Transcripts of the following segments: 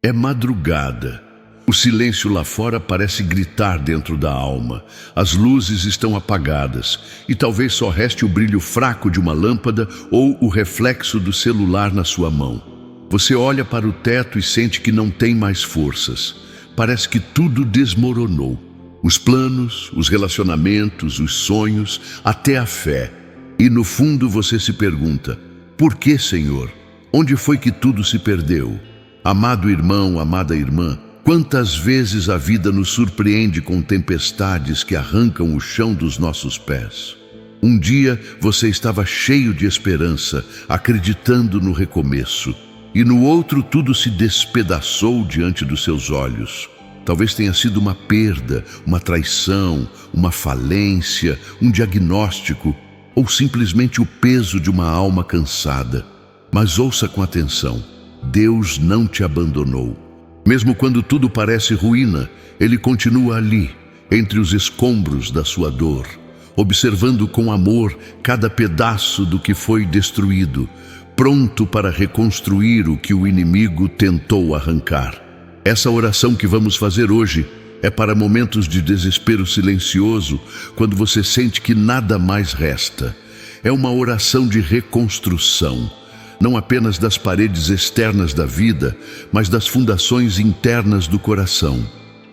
É madrugada. O silêncio lá fora parece gritar dentro da alma. As luzes estão apagadas e talvez só reste o brilho fraco de uma lâmpada ou o reflexo do celular na sua mão. Você olha para o teto e sente que não tem mais forças. Parece que tudo desmoronou. Os planos, os relacionamentos, os sonhos, até a fé. E no fundo você se pergunta: por que, Senhor? Onde foi que tudo se perdeu? Amado irmão, amada irmã, quantas vezes a vida nos surpreende com tempestades que arrancam o chão dos nossos pés. Um dia você estava cheio de esperança, acreditando no recomeço, e no outro tudo se despedaçou diante dos seus olhos. Talvez tenha sido uma perda, uma traição, uma falência, um diagnóstico, ou simplesmente o peso de uma alma cansada. Mas ouça com atenção: Deus não te abandonou. Mesmo quando tudo parece ruína, Ele continua ali, entre os escombros da sua dor, observando com amor cada pedaço do que foi destruído, pronto para reconstruir o que o inimigo tentou arrancar. Essa oração que vamos fazer hoje é para momentos de desespero silencioso, quando você sente que nada mais resta. É uma oração de reconstrução, não apenas das paredes externas da vida, mas das fundações internas do coração.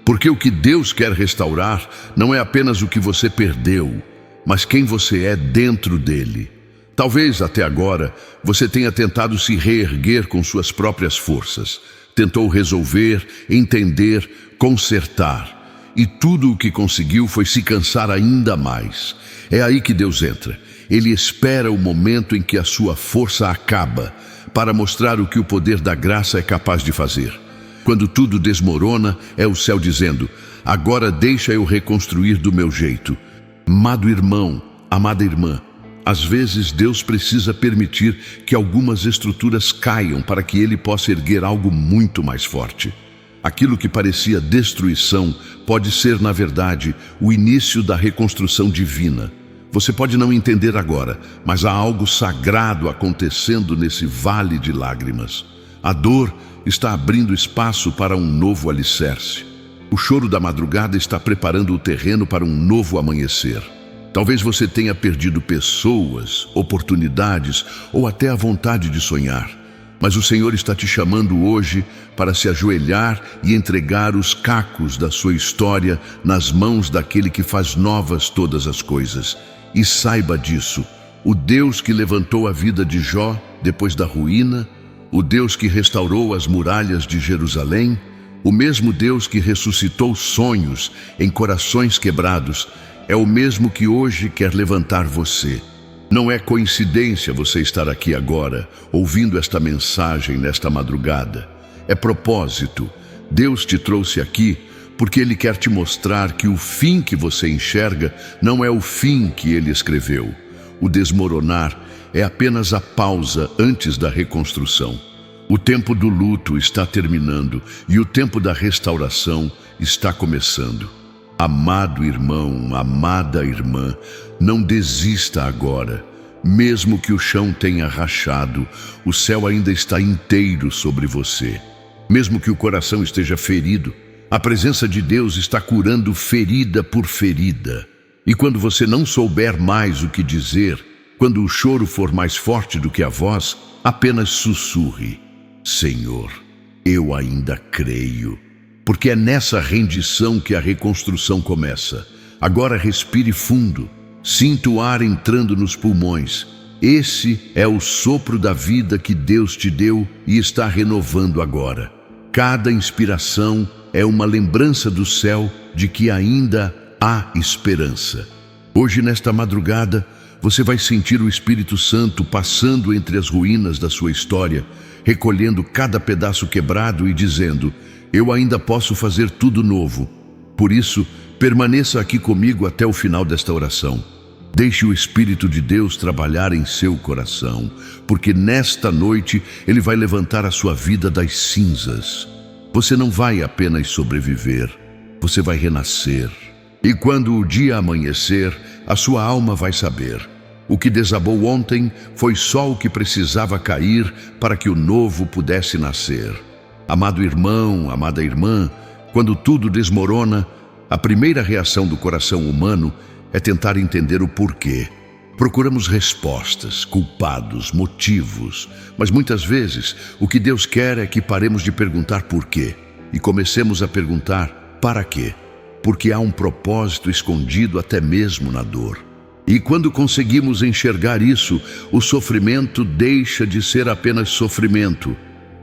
Porque o que Deus quer restaurar não é apenas o que você perdeu, mas quem você é dentro dele. Talvez até agora você tenha tentado se reerguer com suas próprias forças. Tentou resolver, entender, consertar. E tudo o que conseguiu foi se cansar ainda mais. É aí que Deus entra. Ele espera o momento em que a sua força acaba, para mostrar o que o poder da graça é capaz de fazer. Quando tudo desmorona, é o céu dizendo: agora deixa eu reconstruir do meu jeito. Amado irmão, amada irmã, às vezes Deus precisa permitir que algumas estruturas caiam para que Ele possa erguer algo muito mais forte. Aquilo que parecia destruição pode ser, na verdade, o início da reconstrução divina. Você pode não entender agora, mas há algo sagrado acontecendo nesse vale de lágrimas. A dor está abrindo espaço para um novo alicerce. O choro da madrugada está preparando o terreno para um novo amanhecer. Talvez você tenha perdido pessoas, oportunidades ou até a vontade de sonhar. Mas o Senhor está te chamando hoje para se ajoelhar e entregar os cacos da sua história nas mãos daquele que faz novas todas as coisas. E saiba disso: o Deus que levantou a vida de Jó depois da ruína, o Deus que restaurou as muralhas de Jerusalém, o mesmo Deus que ressuscitou sonhos em corações quebrados, é o mesmo que hoje quer levantar você. Não é coincidência você estar aqui agora, ouvindo esta mensagem nesta madrugada. É propósito. Deus te trouxe aqui porque Ele quer te mostrar que o fim que você enxerga não é o fim que Ele escreveu. O desmoronar é apenas a pausa antes da reconstrução. O tempo do luto está terminando e o tempo da restauração está começando. Amado irmão, amada irmã, não desista agora. Mesmo que o chão tenha rachado, o céu ainda está inteiro sobre você. Mesmo que o coração esteja ferido, a presença de Deus está curando ferida por ferida. E quando você não souber mais o que dizer, quando o choro for mais forte do que a voz, apenas sussurre: Senhor, eu ainda creio. Porque é nessa rendição que a reconstrução começa. Agora respire fundo. Sinta o ar entrando nos pulmões. Esse é o sopro da vida que Deus te deu e está renovando agora. Cada inspiração é uma lembrança do céu de que ainda há esperança. Hoje, nesta madrugada, você vai sentir o Espírito Santo passando entre as ruínas da sua história, recolhendo cada pedaço quebrado e dizendo: eu ainda posso fazer tudo novo. Por isso, permaneça aqui comigo até o final desta oração. Deixe o Espírito de Deus trabalhar em seu coração, porque nesta noite Ele vai levantar a sua vida das cinzas. Você não vai apenas sobreviver, você vai renascer. E quando o dia amanhecer, a sua alma vai saber: o que desabou ontem foi só o que precisava cair para que o novo pudesse nascer. Amado irmão, amada irmã, quando tudo desmorona, a primeira reação do coração humano é tentar entender o porquê. Procuramos respostas, culpados, motivos, mas muitas vezes o que Deus quer é que paremos de perguntar por quê e comecemos a perguntar para quê, porque há um propósito escondido até mesmo na dor. E quando conseguimos enxergar isso, o sofrimento deixa de ser apenas sofrimento.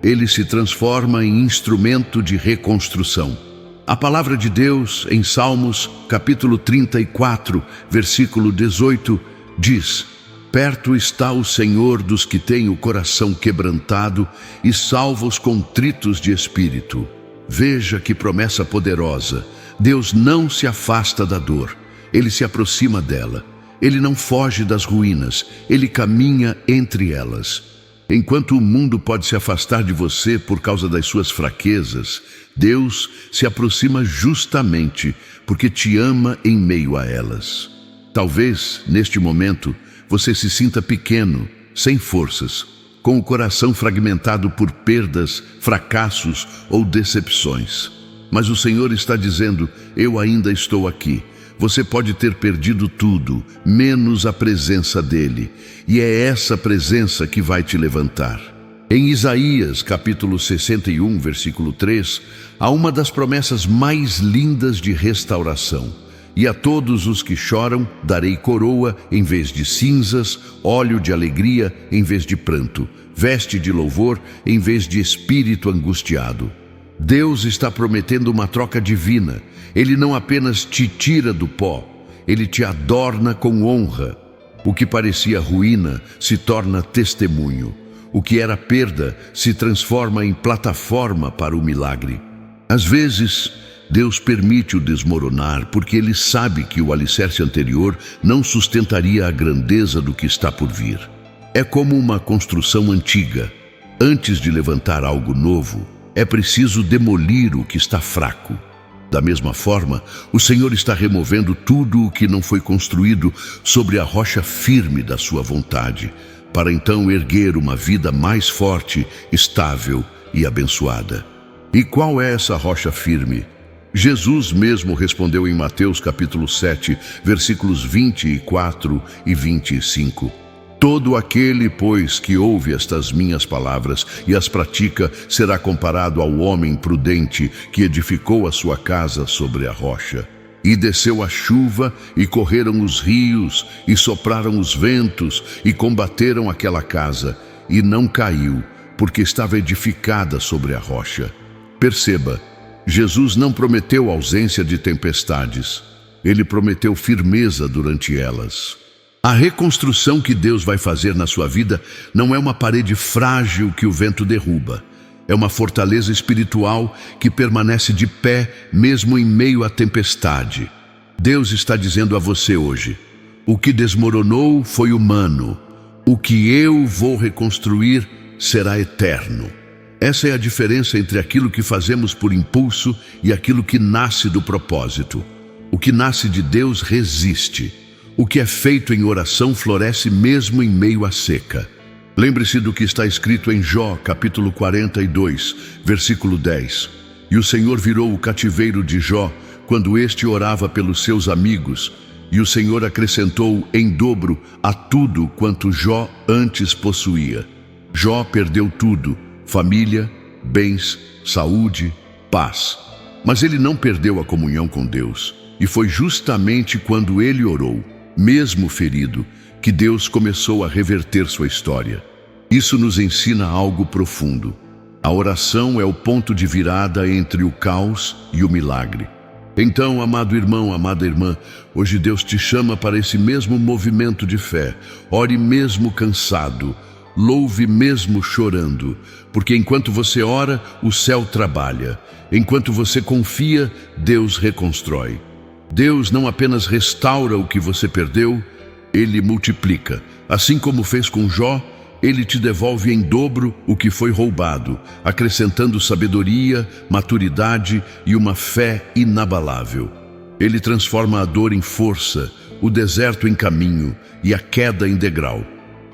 Ele se transforma em instrumento de reconstrução. A palavra de Deus, em Salmos, capítulo 34, versículo 18, diz: perto está o Senhor dos que têm o coração quebrantado e salva os contritos de espírito. Veja que promessa poderosa. Deus não se afasta da dor, Ele se aproxima dela. Ele não foge das ruínas, Ele caminha entre elas. Enquanto o mundo pode se afastar de você por causa das suas fraquezas, Deus se aproxima justamente porque te ama em meio a elas. Talvez, neste momento, você se sinta pequeno, sem forças, com o coração fragmentado por perdas, fracassos ou decepções. Mas o Senhor está dizendo: eu ainda estou aqui. Você pode ter perdido tudo, menos a presença dEle. E é essa presença que vai te levantar. Em Isaías, capítulo 61, versículo 3, há uma das promessas mais lindas de restauração. E a todos os que choram darei coroa em vez de cinzas, óleo de alegria em vez de pranto, veste de louvor em vez de espírito angustiado. Deus está prometendo uma troca divina. Ele não apenas te tira do pó, Ele te adorna com honra. O que parecia ruína se torna testemunho. O que era perda se transforma em plataforma para o milagre. Às vezes, Deus permite o desmoronar porque Ele sabe que o alicerce anterior não sustentaria a grandeza do que está por vir. É como uma construção antiga. Antes de levantar algo novo, é preciso demolir o que está fraco. Da mesma forma, o Senhor está removendo tudo o que não foi construído sobre a rocha firme da sua vontade, para então erguer uma vida mais forte, estável e abençoada. E qual é essa rocha firme? Jesus mesmo respondeu em Mateus capítulo 7, versículos 24 e 25. Todo aquele, pois, que ouve estas minhas palavras e as pratica, será comparado ao homem prudente que edificou a sua casa sobre a rocha. E desceu a chuva, e correram os rios, e sopraram os ventos, e combateram aquela casa, e não caiu, porque estava edificada sobre a rocha. Perceba, Jesus não prometeu ausência de tempestades, Ele prometeu firmeza durante elas. A reconstrução que Deus vai fazer na sua vida não é uma parede frágil que o vento derruba. É uma fortaleza espiritual que permanece de pé mesmo em meio à tempestade. Deus está dizendo a você hoje: o que desmoronou foi humano. O que eu vou reconstruir será eterno. Essa é a diferença entre aquilo que fazemos por impulso e aquilo que nasce do propósito. O que nasce de Deus resiste. O que é feito em oração floresce mesmo em meio à seca. Lembre-se do que está escrito em Jó, capítulo 42, versículo 10. E o Senhor virou o cativeiro de Jó quando este orava pelos seus amigos, e o Senhor acrescentou em dobro a tudo quanto Jó antes possuía. Jó perdeu tudo: família, bens, saúde, paz. Mas ele não perdeu a comunhão com Deus. E foi justamente quando ele orou, mesmo ferido, que Deus começou a reverter sua história. Isso nos ensina algo profundo. A oração é o ponto de virada entre o caos e o milagre. Então, amado irmão, amada irmã, hoje Deus te chama para esse mesmo movimento de fé. Ore mesmo cansado, louve mesmo chorando, porque enquanto você ora, o céu trabalha. Enquanto você confia, Deus reconstrói. Deus não apenas restaura o que você perdeu, Ele multiplica. Assim como fez com Jó, Ele te devolve em dobro o que foi roubado, acrescentando sabedoria, maturidade e uma fé inabalável. Ele transforma a dor em força, o deserto em caminho e a queda em degrau.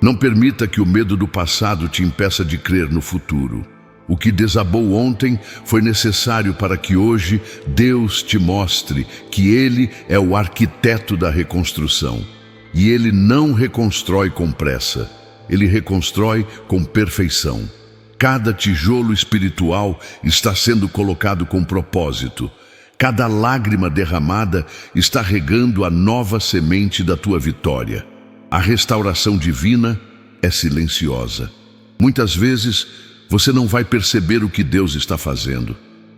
Não permita que o medo do passado te impeça de crer no futuro. O que desabou ontem foi necessário para que hoje Deus te mostre que Ele é o arquiteto da reconstrução. E Ele não reconstrói com pressa, Ele reconstrói com perfeição. Cada tijolo espiritual está sendo colocado com propósito. Cada lágrima derramada está regando a nova semente da tua vitória. A restauração divina é silenciosa. Muitas vezes você não vai perceber o que Deus está fazendo.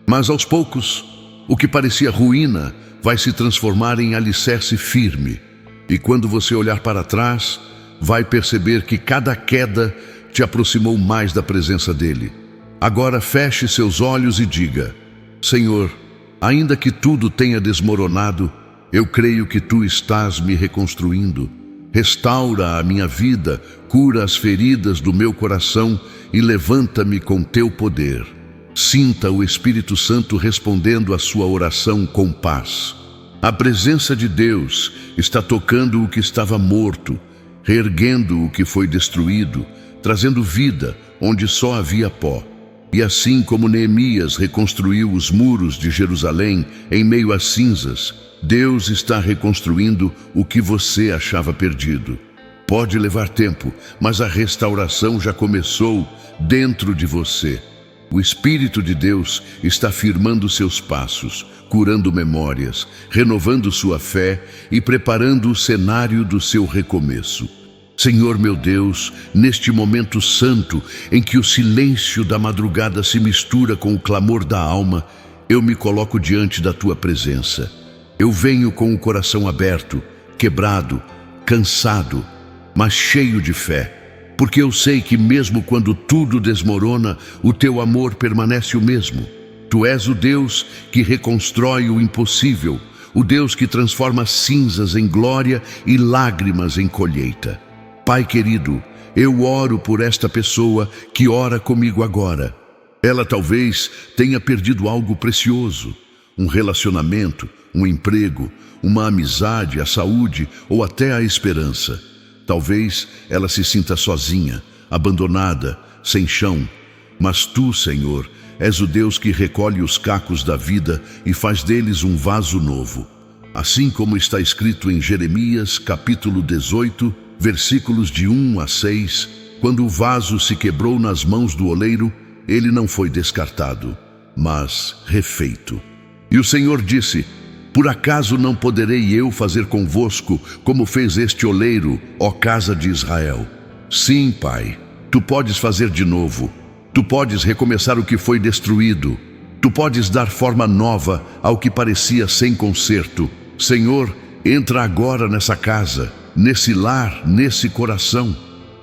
Mas aos poucos, o que parecia ruína vai se transformar em alicerce firme. E quando você olhar para trás, vai perceber que cada queda te aproximou mais da presença dEle. Agora feche seus olhos e diga: Senhor, ainda que tudo tenha desmoronado, eu creio que Tu estás me reconstruindo. Restaura a minha vida, cura as feridas do meu coração e levanta-me com Teu poder. Sinta o Espírito Santo respondendo a sua oração com paz. A presença de Deus está tocando o que estava morto, reerguendo o que foi destruído, trazendo vida onde só havia pó. E assim como Neemias reconstruiu os muros de Jerusalém em meio às cinzas, Deus está reconstruindo o que você achava perdido. Pode levar tempo, mas a restauração já começou dentro de você. O Espírito de Deus está firmando seus passos, curando memórias, renovando sua fé e preparando o cenário do seu recomeço. Senhor meu Deus, neste momento santo em que o silêncio da madrugada se mistura com o clamor da alma, eu me coloco diante da Tua presença. Eu venho com o coração aberto, quebrado, cansado, mas cheio de fé, porque eu sei que mesmo quando tudo desmorona, o Teu amor permanece o mesmo. Tu és o Deus que reconstrói o impossível, o Deus que transforma cinzas em glória e lágrimas em colheita. Pai querido, eu oro por esta pessoa que ora comigo agora. Ela talvez tenha perdido algo precioso, um relacionamento, um emprego, uma amizade, a saúde ou até a esperança. Talvez ela se sinta sozinha, abandonada, sem chão. Mas Tu, Senhor, és o Deus que recolhe os cacos da vida e faz deles um vaso novo. Assim como está escrito em Jeremias, capítulo 18, versículos de 1 a 6, quando o vaso se quebrou nas mãos do oleiro, ele não foi descartado, mas refeito. E o Senhor disse: Por acaso não poderei eu fazer convosco como fez este oleiro, ó casa de Israel? Sim, Pai, Tu podes fazer de novo. Tu podes recomeçar o que foi destruído. Tu podes dar forma nova ao que parecia sem conserto. Senhor, entra agora nessa casa, nesse lar, nesse coração.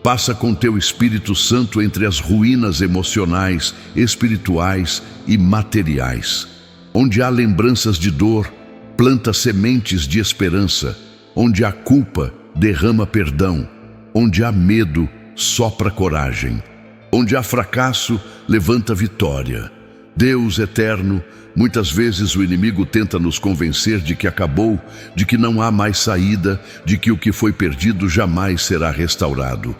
Passa com Teu Espírito Santo entre as ruínas emocionais, espirituais e materiais. Onde há lembranças de dor, planta sementes de esperança. Onde há culpa, derrama perdão. Onde há medo, sopra coragem. Onde há fracasso, levanta vitória. Deus eterno, muitas vezes o inimigo tenta nos convencer de que acabou, de que não há mais saída, de que o que foi perdido jamais será restaurado.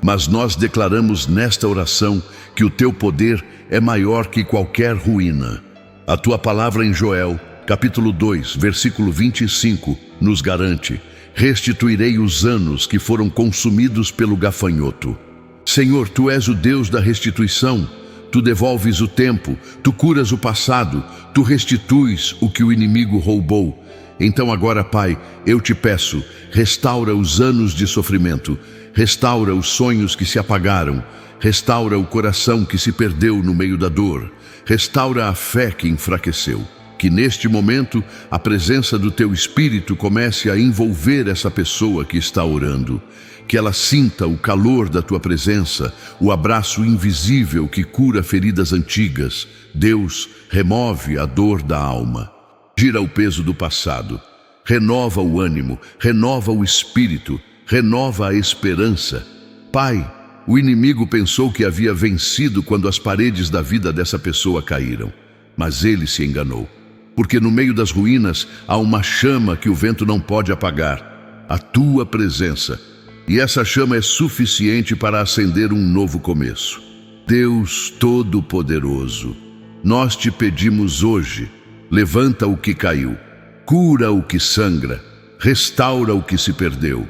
Mas nós declaramos nesta oração que o Teu poder é maior que qualquer ruína. A Tua palavra em Joel, capítulo 2, versículo 25, nos garante: restituirei os anos que foram consumidos pelo gafanhoto. Senhor, Tu és o Deus da restituição. Tu devolves o tempo, Tu curas o passado, Tu restituis o que o inimigo roubou. Então agora, Pai, eu te peço, restaura os anos de sofrimento, restaura os sonhos que se apagaram, restaura o coração que se perdeu no meio da dor, restaura a fé que enfraqueceu. Que neste momento a presença do Teu Espírito comece a envolver essa pessoa que está orando. Que ela sinta o calor da Tua presença, o abraço invisível que cura feridas antigas. Deus, remove a dor da alma. Tira o peso do passado. Renova o ânimo, renova o espírito, renova a esperança. Pai, o inimigo pensou que havia vencido quando as paredes da vida dessa pessoa caíram. Mas ele se enganou. Porque no meio das ruínas há uma chama que o vento não pode apagar. A Tua presença. E essa chama é suficiente para acender um novo começo. Deus Todo-Poderoso, nós te pedimos hoje, levanta o que caiu, cura o que sangra, restaura o que se perdeu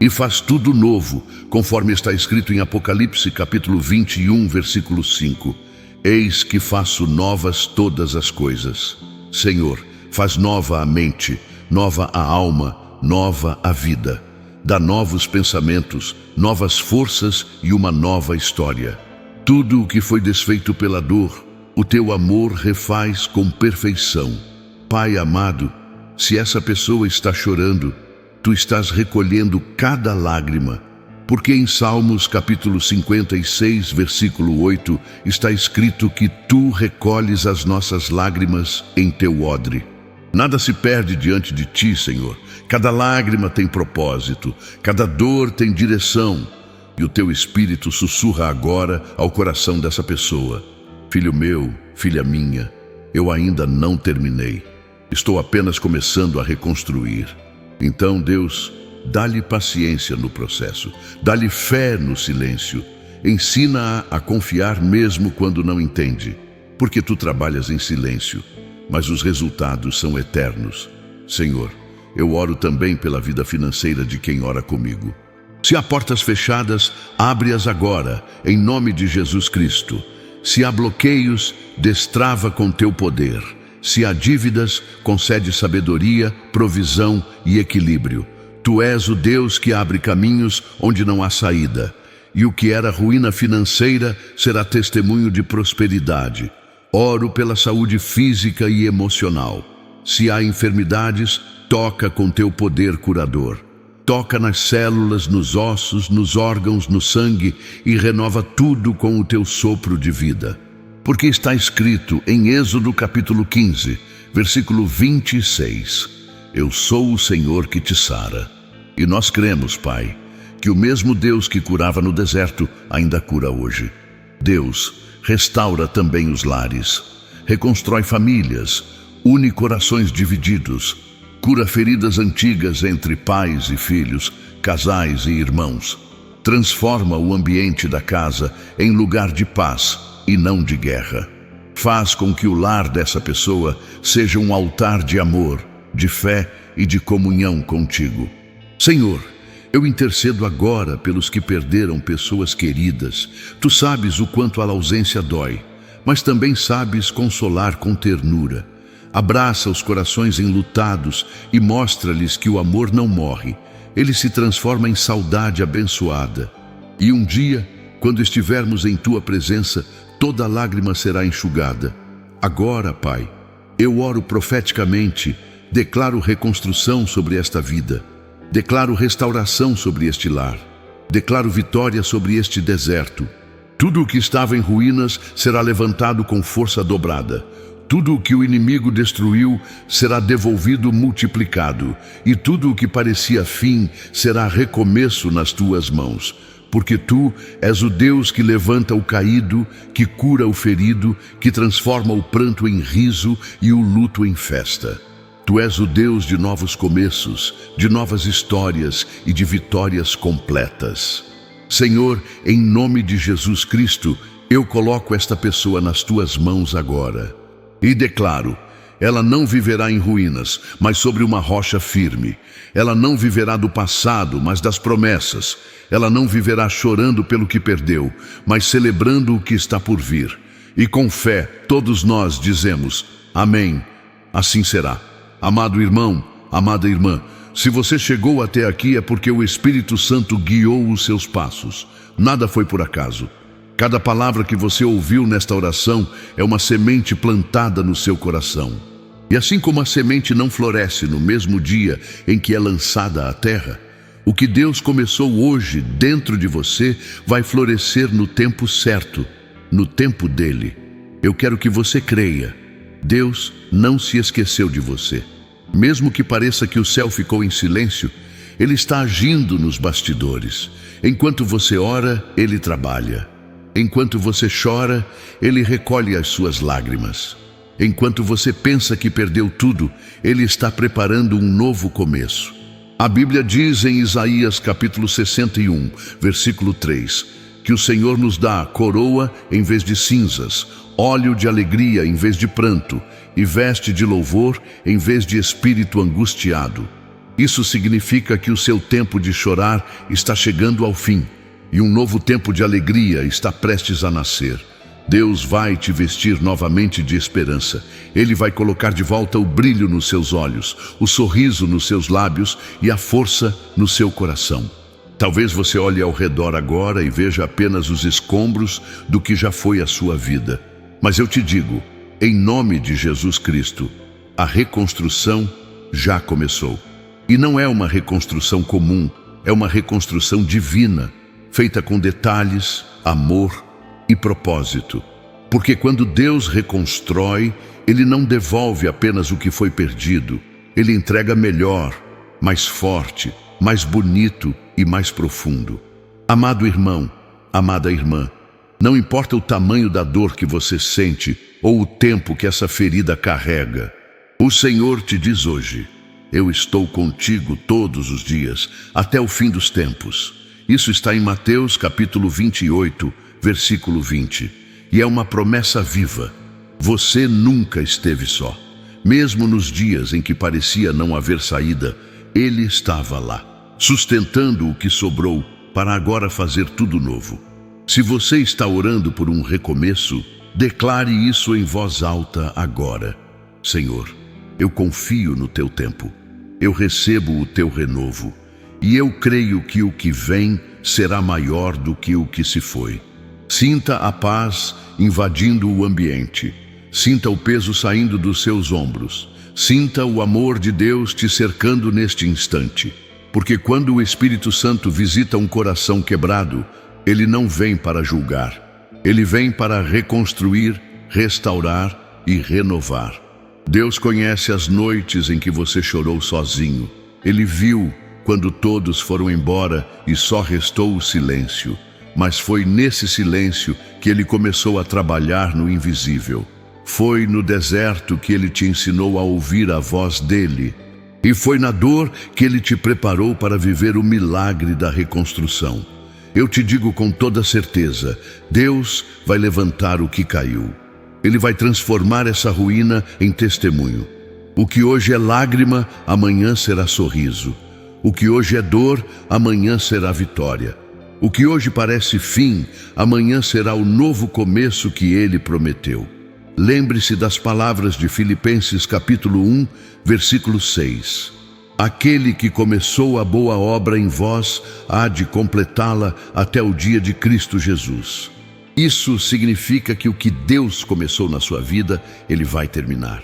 e faz tudo novo, conforme está escrito em Apocalipse capítulo 21, versículo 5. Eis que faço novas todas as coisas. Senhor, faz nova a mente, nova a alma, nova a vida. Dá novos pensamentos, novas forças e uma nova história. Tudo o que foi desfeito pela dor, o teu amor refaz com perfeição. Pai amado, se essa pessoa está chorando, tu estás recolhendo cada lágrima, porque em Salmos capítulo 56, versículo 8, está escrito que tu recolhes as nossas lágrimas em teu odre. Nada se perde diante de ti, Senhor. Cada lágrima tem propósito, cada dor tem direção, e o teu Espírito sussurra agora ao coração dessa pessoa: filho meu, filha minha, eu ainda não terminei. Estou apenas começando a reconstruir. Então, Deus, dá-lhe paciência no processo, dá-lhe fé no silêncio. Ensina-a a confiar mesmo quando não entende, porque tu trabalhas em silêncio, mas os resultados são eternos. Senhor, eu oro também pela vida financeira de quem ora comigo. Se há portas fechadas, abre-as agora, em nome de Jesus Cristo. Se há bloqueios, destrava com teu poder. Se há dívidas, concede sabedoria, provisão e equilíbrio. Tu és o Deus que abre caminhos onde não há saída. E o que era ruína financeira será testemunho de prosperidade. Oro pela saúde física e emocional. Se há enfermidades, toca com teu poder curador. Toca nas células, nos ossos, nos órgãos, no sangue e renova tudo com o teu sopro de vida. Porque está escrito em Êxodo capítulo 15, versículo 26, eu sou o Senhor que te sara. E nós cremos, Pai, que o mesmo Deus que curava no deserto ainda cura hoje. Deus, restaura também os lares, reconstrói famílias, une corações divididos, cura feridas antigas entre pais e filhos, casais e irmãos. Transforma o ambiente da casa em lugar de paz e não de guerra. Faz com que o lar dessa pessoa seja um altar de amor, de fé e de comunhão contigo. Senhor, eu intercedo agora pelos que perderam pessoas queridas. Tu sabes o quanto a ausência dói, mas também sabes consolar com ternura. Abraça os corações enlutados e mostra-lhes que o amor não morre. Ele se transforma em saudade abençoada. E um dia, quando estivermos em tua presença, toda lágrima será enxugada. Agora, Pai, eu oro profeticamente, declaro reconstrução sobre esta vida, declaro restauração sobre este lar, declaro vitória sobre este deserto. Tudo o que estava em ruínas será levantado com força dobrada. Tudo o que o inimigo destruiu será devolvido multiplicado, e tudo o que parecia fim será recomeço nas tuas mãos. Porque tu és o Deus que levanta o caído, que cura o ferido, que transforma o pranto em riso e o luto em festa. Tu és o Deus de novos começos, de novas histórias e de vitórias completas. Senhor, em nome de Jesus Cristo, eu coloco esta pessoa nas tuas mãos agora. E declaro, ela não viverá em ruínas, mas sobre uma rocha firme. Ela não viverá do passado, mas das promessas. Ela não viverá chorando pelo que perdeu, mas celebrando o que está por vir. E com fé, todos nós dizemos, amém. Assim será. Amado irmão, amada irmã, se você chegou até aqui é porque o Espírito Santo guiou os seus passos. Nada foi por acaso. Cada palavra que você ouviu nesta oração é uma semente plantada no seu coração. E assim como a semente não floresce no mesmo dia em que é lançada à terra, o que Deus começou hoje dentro de você vai florescer no tempo certo, no tempo dele. Eu quero que você creia. Deus não se esqueceu de você. Mesmo que pareça que o céu ficou em silêncio, Ele está agindo nos bastidores. Enquanto você ora, Ele trabalha. Enquanto você chora, Ele recolhe as suas lágrimas. Enquanto você pensa que perdeu tudo, Ele está preparando um novo começo. A Bíblia diz em Isaías capítulo 61, versículo 3, que o Senhor nos dá coroa em vez de cinzas, óleo de alegria em vez de pranto e veste de louvor em vez de espírito angustiado. Isso significa que o seu tempo de chorar está chegando ao fim e um novo tempo de alegria está prestes a nascer. Deus vai te vestir novamente de esperança. Ele vai colocar de volta o brilho nos seus olhos, o sorriso nos seus lábios e a força no seu coração. Talvez você olhe ao redor agora e veja apenas os escombros do que já foi a sua vida. Mas eu te digo, em nome de Jesus Cristo, a reconstrução já começou. E não é uma reconstrução comum, é uma reconstrução divina, feita com detalhes, amor e propósito. Porque quando Deus reconstrói, Ele não devolve apenas o que foi perdido. Ele entrega melhor, mais forte, mais bonito e mais profundo. Amado irmão, amada irmã, não importa o tamanho da dor que você sente ou o tempo que essa ferida carrega, o Senhor te diz hoje: eu estou contigo todos os dias, até o fim dos tempos. Isso está em Mateus capítulo 28, versículo 20. E é uma promessa viva. Você nunca esteve só. Mesmo nos dias em que parecia não haver saída, Ele estava lá, sustentando o que sobrou para agora fazer tudo novo. Se você está orando por um recomeço, declare isso em voz alta agora: Senhor, eu confio no Teu tempo. Eu recebo o Teu renovo. E eu creio que o que vem será maior do que o que se foi. Sinta a paz invadindo o ambiente. Sinta o peso saindo dos seus ombros. Sinta o amor de Deus te cercando neste instante. Porque quando o Espírito Santo visita um coração quebrado, Ele não vem para julgar. Ele vem para reconstruir, restaurar e renovar. Deus conhece as noites em que você chorou sozinho. Ele viu quando todos foram embora e só restou o silêncio. Mas foi nesse silêncio que Ele começou a trabalhar no invisível. Foi no deserto que Ele te ensinou a ouvir a voz dEle. E foi na dor que Ele te preparou para viver o milagre da reconstrução. Eu te digo com toda certeza, Deus vai levantar o que caiu. Ele vai transformar essa ruína em testemunho. O que hoje é lágrima, amanhã será sorriso. O que hoje é dor, amanhã será vitória. O que hoje parece fim, amanhã será o novo começo que Ele prometeu. Lembre-se das palavras de Filipenses capítulo 1, versículo 6. Aquele que começou a boa obra em vós há de completá-la até o dia de Cristo Jesus. Isso significa que o que Deus começou na sua vida, Ele vai terminar.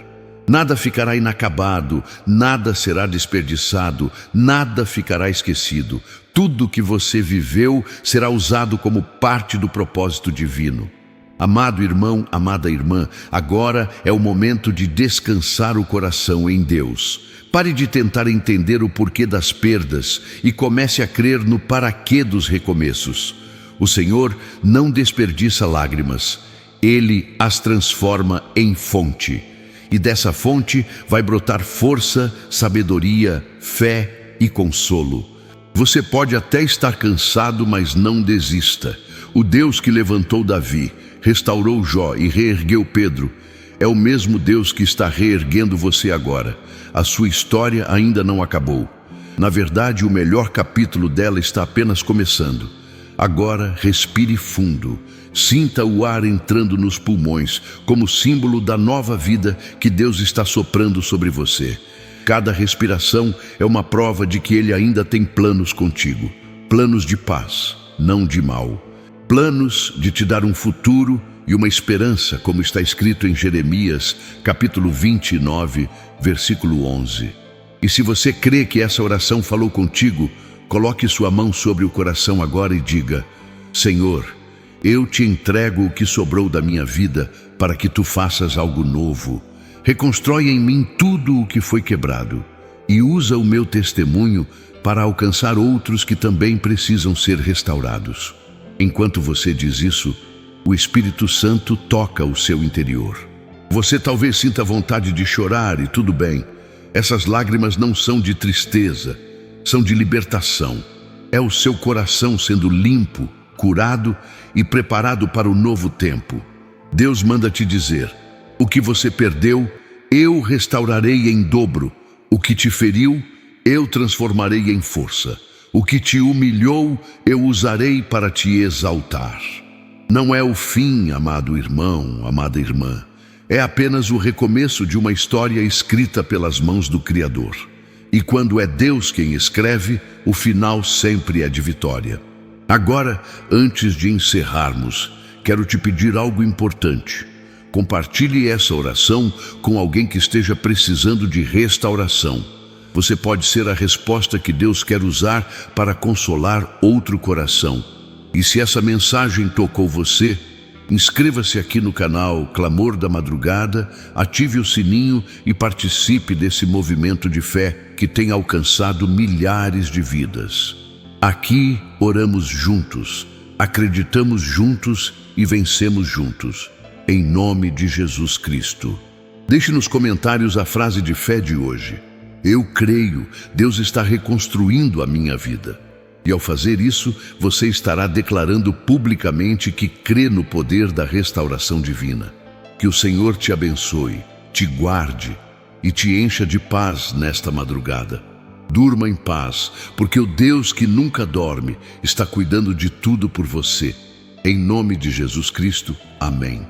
Nada ficará inacabado, nada será desperdiçado, nada ficará esquecido. Tudo que você viveu será usado como parte do propósito divino. Amado irmão, amada irmã, agora é o momento de descansar o coração em Deus. Pare de tentar entender o porquê das perdas e comece a crer no para-quê dos recomeços. O Senhor não desperdiça lágrimas, Ele as transforma em fonte. E dessa fonte vai brotar força, sabedoria, fé e consolo. Você pode até estar cansado, mas não desista. O Deus que levantou Davi, restaurou Jó e reergueu Pedro, é o mesmo Deus que está reerguendo você agora. A sua história ainda não acabou. Na verdade, o melhor capítulo dela está apenas começando. Agora, respire fundo. Sinta o ar entrando nos pulmões, como símbolo da nova vida que Deus está soprando sobre você. Cada respiração é uma prova de que Ele ainda tem planos contigo. Planos de paz, não de mal. Planos de te dar um futuro e uma esperança, como está escrito em Jeremias, capítulo 29, versículo 11. E se você crê que essa oração falou contigo, coloque sua mão sobre o coração agora e diga: Senhor, eu te entrego o que sobrou da minha vida para que tu faças algo novo. Reconstrói em mim tudo o que foi quebrado e usa o meu testemunho para alcançar outros que também precisam ser restaurados. Enquanto você diz isso, o Espírito Santo toca o seu interior. Você talvez sinta vontade de chorar e tudo bem. Essas lágrimas não são de tristeza, são de libertação. É o seu coração sendo limpo, curado e preparado para o novo tempo. Deus manda te dizer: o que você perdeu, eu restaurarei em dobro. O que te feriu, eu transformarei em força. O que te humilhou, eu usarei para te exaltar. Não é o fim, amado irmão, amada irmã. É apenas o recomeço de uma história escrita pelas mãos do Criador. E quando é Deus quem escreve, o final sempre é de vitória. Agora, antes de encerrarmos, quero te pedir algo importante. Compartilhe essa oração com alguém que esteja precisando de restauração. Você pode ser a resposta que Deus quer usar para consolar outro coração. E se essa mensagem tocou você, inscreva-se aqui no canal Clamor da Madrugada, ative o sininho e participe desse movimento de fé que tem alcançado milhares de vidas. Aqui oramos juntos, acreditamos juntos e vencemos juntos. Em nome de Jesus Cristo. Deixe nos comentários a frase de fé de hoje. Eu creio, Deus está reconstruindo a minha vida. E ao fazer isso, você estará declarando publicamente que crê no poder da restauração divina. Que o Senhor te abençoe, te guarde e te encha de paz nesta madrugada. Durma em paz, porque o Deus que nunca dorme está cuidando de tudo por você. Em nome de Jesus Cristo, amém.